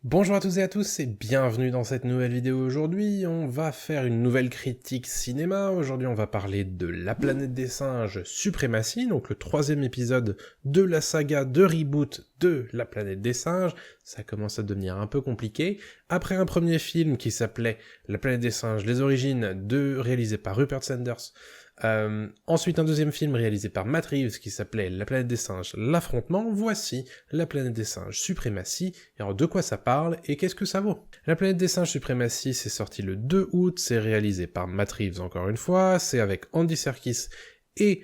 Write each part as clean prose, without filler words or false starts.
Bonjour à tous et à tous et bienvenue dans cette nouvelle vidéo. Aujourd'hui, on va faire une nouvelle critique cinéma. Aujourd'hui, on va parler de La planète des singes Suprématie, donc le troisième épisode de la saga de reboot de La planète des singes. Ça commence à devenir un peu compliqué. Après un premier film qui s'appelait La planète des singes, les origines, réalisé par Rupert Sanders, ensuite un deuxième film réalisé par Matt Reeves qui s'appelait La planète des singes, l'affrontement, voici La planète des singes, Suprématie. Et alors de quoi ça parle et qu'est-ce que ça vaut? La planète des singes, Suprématie, c'est sorti le 2 août, c'est réalisé par Matt Reeves encore une fois, c'est avec Andy Serkis et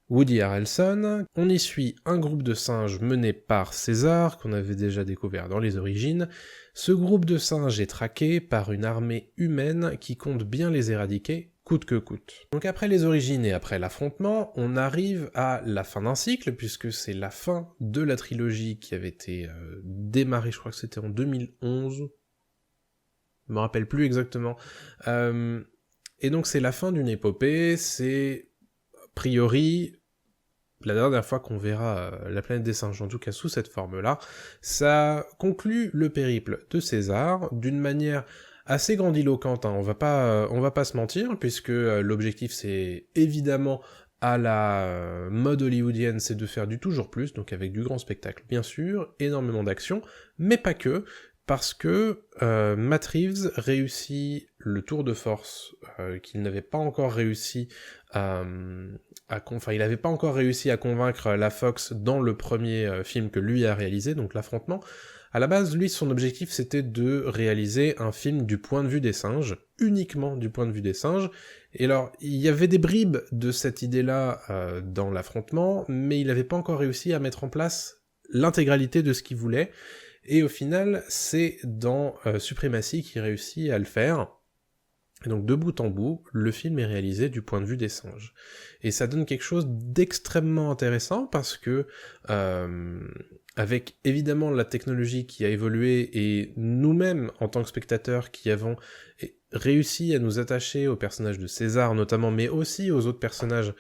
Woody Harrelson. On y suit un groupe de singes mené par César, qu'on avait déjà découvert dans les origines. Ce groupe de singes est traqué par une armée humaine qui compte bien les éradiquer, coûte que coûte. Donc après les origines et après l'affrontement, on arrive à la fin d'un cycle, puisque c'est la fin de la trilogie qui avait été démarrée, je crois que c'était en 2011, je me rappelle plus exactement. Et donc c'est la fin d'une épopée, c'est a priori la dernière fois qu'on verra la planète des singes, en tout cas sous cette forme-là. Ça conclut le périple de César d'une manière assez grandiloquente, hein. On va pas se mentir, puisque l'objectif c'est évidemment à la mode hollywoodienne, c'est de faire du toujours plus, donc avec du grand spectacle bien sûr, énormément d'action, mais pas que, parce que Matt Reeves réussit le tour de force qu'il n'avait pas encore réussi il n'avait pas encore réussi à convaincre la Fox dans le premier film que lui a réalisé, donc l'affrontement. À la base, lui, son objectif, c'était de réaliser un film du point de vue des singes, uniquement du point de vue des singes. Et alors, il y avait des bribes de cette idée-là dans l'affrontement, mais il n'avait pas encore réussi à mettre en place l'intégralité de ce qu'il voulait. Et au final, c'est dans Suprématie qu'il réussit à le faire. Et donc de bout en bout, le film est réalisé du point de vue des singes. Et ça donne quelque chose d'extrêmement intéressant parce que, avec évidemment la technologie qui a évolué et nous-mêmes en tant que spectateurs qui avons réussi à nous attacher au personnage de César notamment, mais aussi aux autres personnages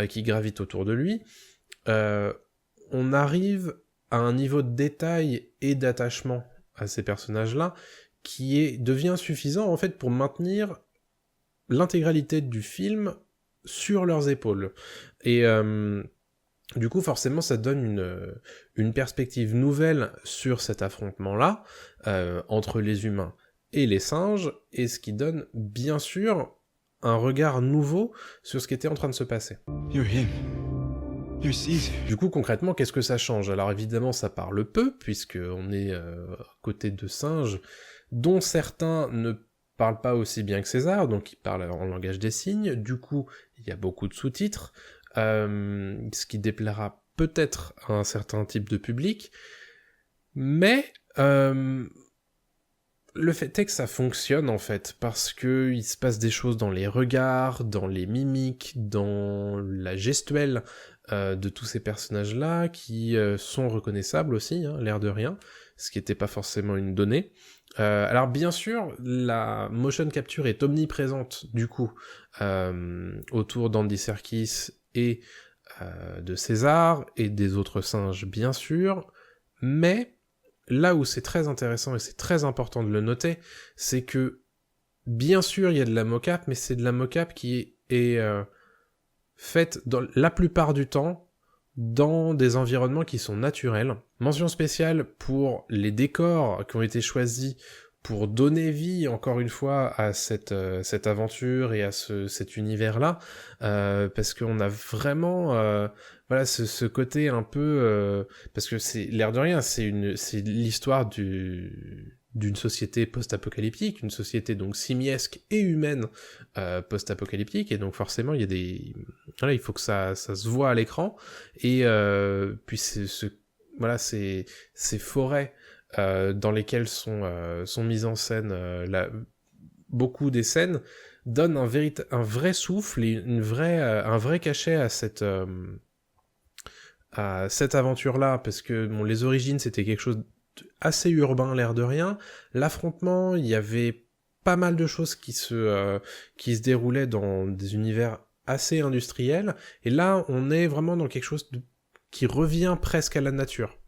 qui gravitent autour de lui, on arrive à un niveau de détail et d'attachement à ces personnages-là qui devient suffisant en fait pour maintenir l'intégralité du film sur leurs épaules. Et du coup, forcément, ça donne une perspective nouvelle sur cet affrontement-là, entre les humains et les singes, et ce qui donne, bien sûr, un regard nouveau sur ce qui était en train de se passer. You're him. You're Caesar. Du coup, concrètement, qu'est-ce que ça change? Alors évidemment, ça parle peu, puisqu'on est à côté de singes, dont certains ne parlent pas aussi bien que César, donc ils parlent en langage des signes, du coup, il y a beaucoup de sous-titres, ce qui déplaira peut-être à un certain type de public, mais le fait est que ça fonctionne en fait, parce que il se passe des choses dans les regards, dans les mimiques, dans la gestuelle de tous ces personnages-là, qui sont reconnaissables aussi, hein, l'air de rien, ce qui n'était pas forcément une donnée. Alors bien sûr, la motion capture est omniprésente, du coup, autour d'Andy Serkis et de César, et des autres singes, bien sûr, mais là où c'est très intéressant, et c'est très important de le noter, c'est que, bien sûr, il y a de la mocap, mais c'est de la mocap qui est faite, la plupart du temps, dans des environnements qui sont naturels. Mention spéciale pour les décors qui ont été choisis pour donner vie, encore une fois, à cette aventure et à cet univers-là, parce qu'on a vraiment voilà ce côté un peu... parce que c'est l'air de rien, c'est l'histoire d'une société post-apocalyptique, une société donc simiesque et humaine post-apocalyptique, et donc forcément il y a des... Voilà, il faut que ça se voit à l'écran, et puis voilà, ces forêts dans lesquelles sont mises en scène beaucoup des scènes, donnent un vrai souffle et un vrai cachet à cette aventure-là, parce que bon, les origines c'était quelque chose assez urbain, l'air de rien. L'affrontement, il y avait pas mal de choses qui se déroulaient dans des univers assez industriels, et là on est vraiment dans quelque chose qui revient presque à la nature.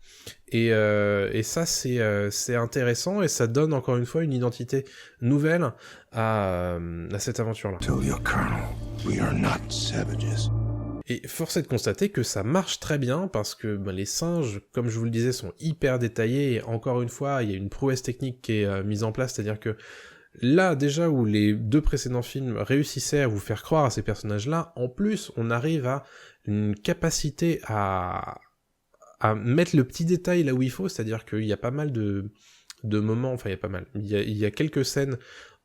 Et ça, c'est intéressant, et ça donne encore une fois une identité nouvelle à cette aventure-là. Tell your colonel, we are not savages. Et force est de constater que ça marche très bien, parce que les singes, comme je vous le disais, sont hyper détaillés, et encore une fois, il y a une prouesse technique qui est mise en place, c'est-à-dire que là, déjà, où les 2 précédents films réussissaient à vous faire croire à ces personnages-là, en plus, on arrive à une capacité à mettre le petit détail là où il faut, c'est-à-dire qu'il y a pas mal de moments, enfin il y a pas mal, il y a quelques scènes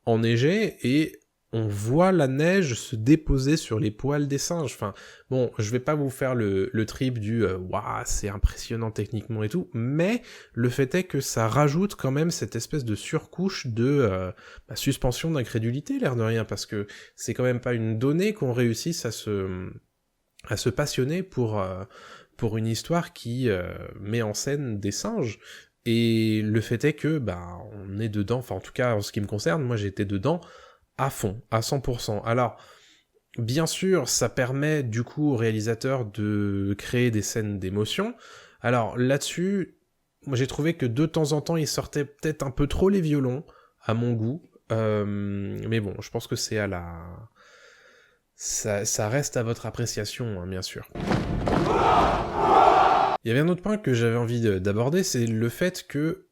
enneigées, et on voit la neige se déposer sur les poils des singes. Enfin, bon, je vais pas vous faire le trip du waouh, c'est impressionnant techniquement et tout, mais le fait est que ça rajoute quand même cette espèce de surcouche de suspension d'incrédulité, l'air de rien, parce que c'est quand même pas une donnée qu'on réussisse à se passionner pour une histoire qui met en scène des singes. Et le fait est que on est dedans, enfin en tout cas en ce qui me concerne, moi j'étais dedans à fond, à 100%. Alors, bien sûr, ça permet du coup au réalisateur de créer des scènes d'émotion. Alors là-dessus, moi j'ai trouvé que de temps en temps, il sortait peut-être un peu trop les violons, à mon goût. Mais bon, je pense que c'est à la... Ça reste à votre appréciation, hein, bien sûr. Il y avait un autre point que j'avais envie d'aborder, c'est le fait que,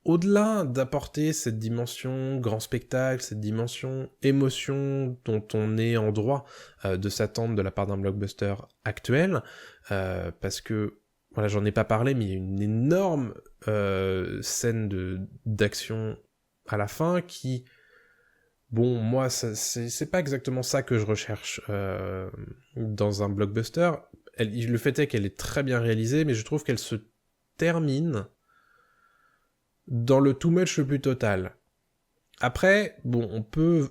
au-delà d'apporter cette dimension grand spectacle, cette dimension émotion dont on est en droit de s'attendre de la part d'un blockbuster actuel, parce que, voilà, j'en ai pas parlé, mais il y a une énorme scène d'action à la fin qui... Bon, moi, c'est pas exactement ça que je recherche dans un blockbuster. Le fait est qu'elle est très bien réalisée, mais je trouve qu'elle se termine dans le too much le plus total. Après, bon, on peut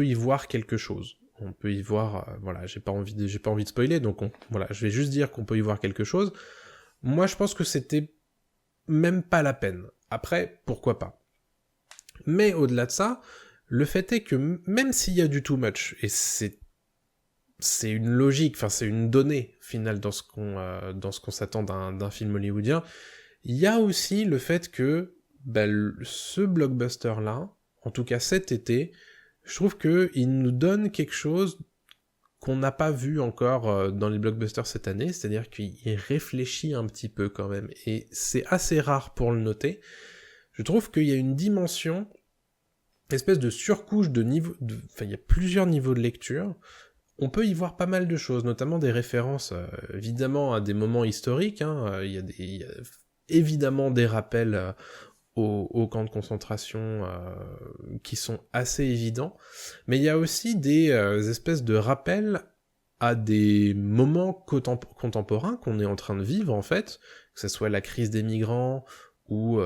y voir quelque chose. On peut y voir, voilà, j'ai pas envie de spoiler, donc voilà, je vais juste dire qu'on peut y voir quelque chose. Moi, je pense que c'était même pas la peine. Après, pourquoi pas. Mais au-delà de ça, le fait est que même s'il y a du too much, et c'est une logique, enfin c'est une donnée finale dans ce qu'on s'attend d'un film hollywoodien, il y a aussi le fait que ce blockbuster-là, en tout cas cet été, je trouve qu'il nous donne quelque chose qu'on n'a pas vu encore dans les blockbusters cette année, c'est-à-dire qu'il réfléchit un petit peu quand même, et c'est assez rare pour le noter. Je trouve qu'il y a une dimension, espèce de surcouche de niveau, enfin il y a plusieurs niveaux de lecture. On peut y voir pas mal de choses, notamment des références évidemment à des moments historiques, hein. Il y a évidemment des rappels aux camps de concentration qui sont assez évidents, mais il y a aussi des espèces de rappels à des moments contemporains qu'on est en train de vivre en fait, que ce soit la crise des migrants, ou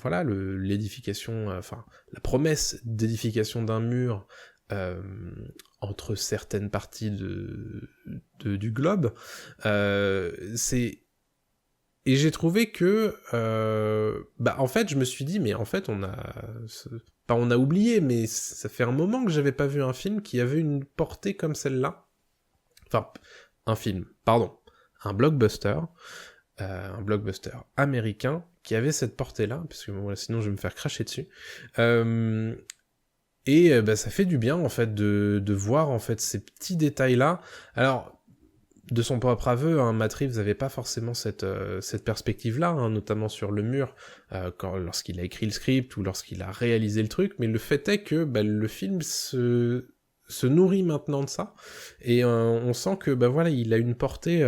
voilà, l'édification, enfin la promesse d'édification d'un mur entre certaines parties du globe. Et j'ai trouvé que en fait je me suis dit, mais en fait on a oublié, mais ça fait un moment que j'avais pas vu un film qui avait une portée comme celle-là. Enfin, un blockbuster américain qui avait cette portée-là, parce que voilà, sinon je vais me faire cracher dessus. Et ça fait du bien en fait de voir en fait ces petits détails-là. Alors, de son propre aveu, Matt Reeves n'avait pas forcément cette perspective-là, notamment sur le mur, lorsqu'il a écrit le script ou lorsqu'il a réalisé le truc, mais le fait est que le film se nourrit maintenant de ça, et on sent que voilà, il a une portée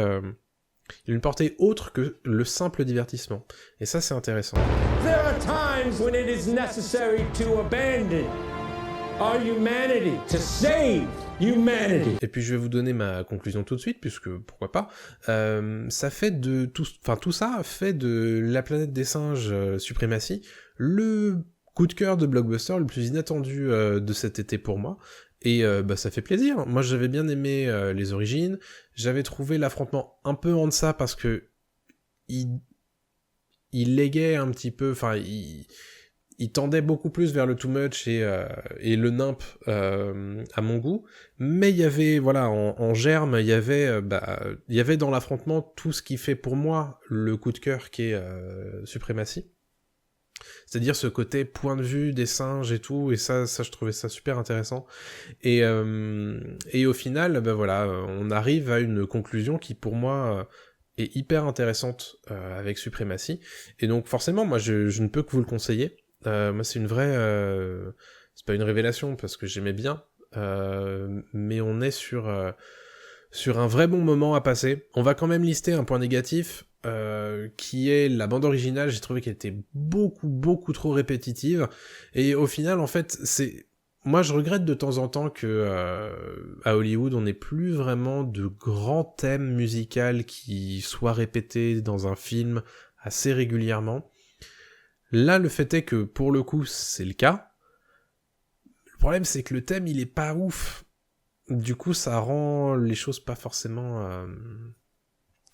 autre que le simple divertissement. Et ça, c'est intéressant. There are times when it is necessary to abandon our humanity, to save humanity. Et puis je vais vous donner ma conclusion tout de suite, puisque pourquoi pas. Ça fait tout ça fait de La Planète des Singes Suprématie le coup de cœur de blockbuster le plus inattendu de cet été pour moi. Et ça fait plaisir. Moi j'avais bien aimé les origines, j'avais trouvé l'affrontement un peu en deçà parce que il léguait un petit peu, enfin il tendait beaucoup plus vers le too much et le nimp à mon goût, mais il y avait, voilà, en germe, il y avait dans l'affrontement tout ce qui fait pour moi le coup de cœur qui est Suprématie. C'est-à-dire ce côté point de vue des singes et tout, et ça je trouvais ça super intéressant. Et au final, voilà, on arrive à une conclusion qui pour moi est hyper intéressante avec Suprématie. Et donc forcément, moi je ne peux que vous le conseiller. Moi c'est une vraie... c'est pas une révélation parce que j'aimais bien, mais on est sur un vrai bon moment à passer. On va quand même lister un point négatif, qui est la bande originale. J'ai trouvé qu'elle était beaucoup trop répétitive, et au final en fait moi je regrette de temps en temps que à Hollywood on n'ait plus vraiment de grands thèmes musicaux qui soient répétés dans un film assez régulièrement. Là le fait est que pour le coup c'est le cas. Le problème c'est que le thème il est pas ouf, du coup ça rend les choses pas forcément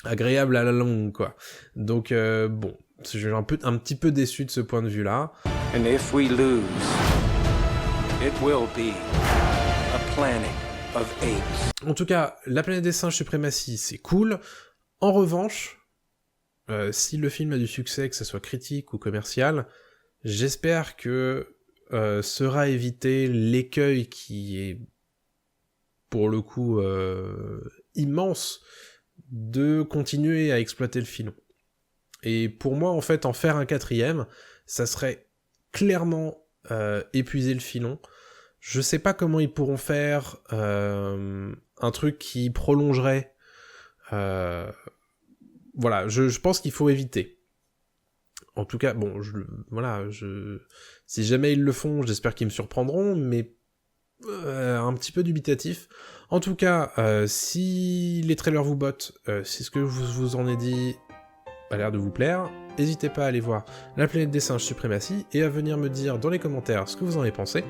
agréable à la longue, quoi. Donc bon, je suis un petit peu déçu de ce point de vue-là. And if we lose, it will be a planet of apes. En tout cas, La planète des singes Suprématie, c'est cool. En revanche, si le film a du succès, que ce soit critique ou commercial, j'espère que sera évité l'écueil qui est, pour le coup, immense, de continuer à exploiter le filon. Et pour moi, en fait, en faire un 4e, ça serait clairement épuiser le filon. Je sais pas comment ils pourront faire un truc qui prolongerait... voilà, je pense qu'il faut éviter. En tout cas, bon, si jamais ils le font, j'espère qu'ils me surprendront, mais un petit peu dubitatif. En tout cas, si les trailers vous bottent, si ce que je vous en ai dit a l'air de vous plaire, n'hésitez pas à aller voir La planète des singes Suprématie et à venir me dire dans les commentaires ce que vous en avez pensé,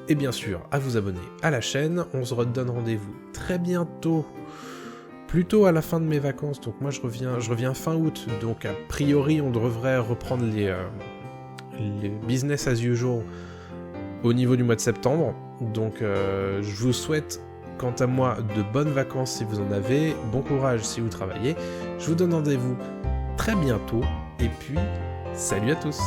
et bien sûr à vous abonner à la chaîne. On se redonne rendez-vous très bientôt, plutôt à la fin de mes vacances, donc moi je reviens fin août, donc a priori on devrait reprendre les business as usual au niveau du mois de septembre. Donc je vous souhaite, quant à moi, de bonnes vacances si vous en avez, bon courage si vous travaillez. Je vous donne rendez-vous très bientôt, et puis salut à tous.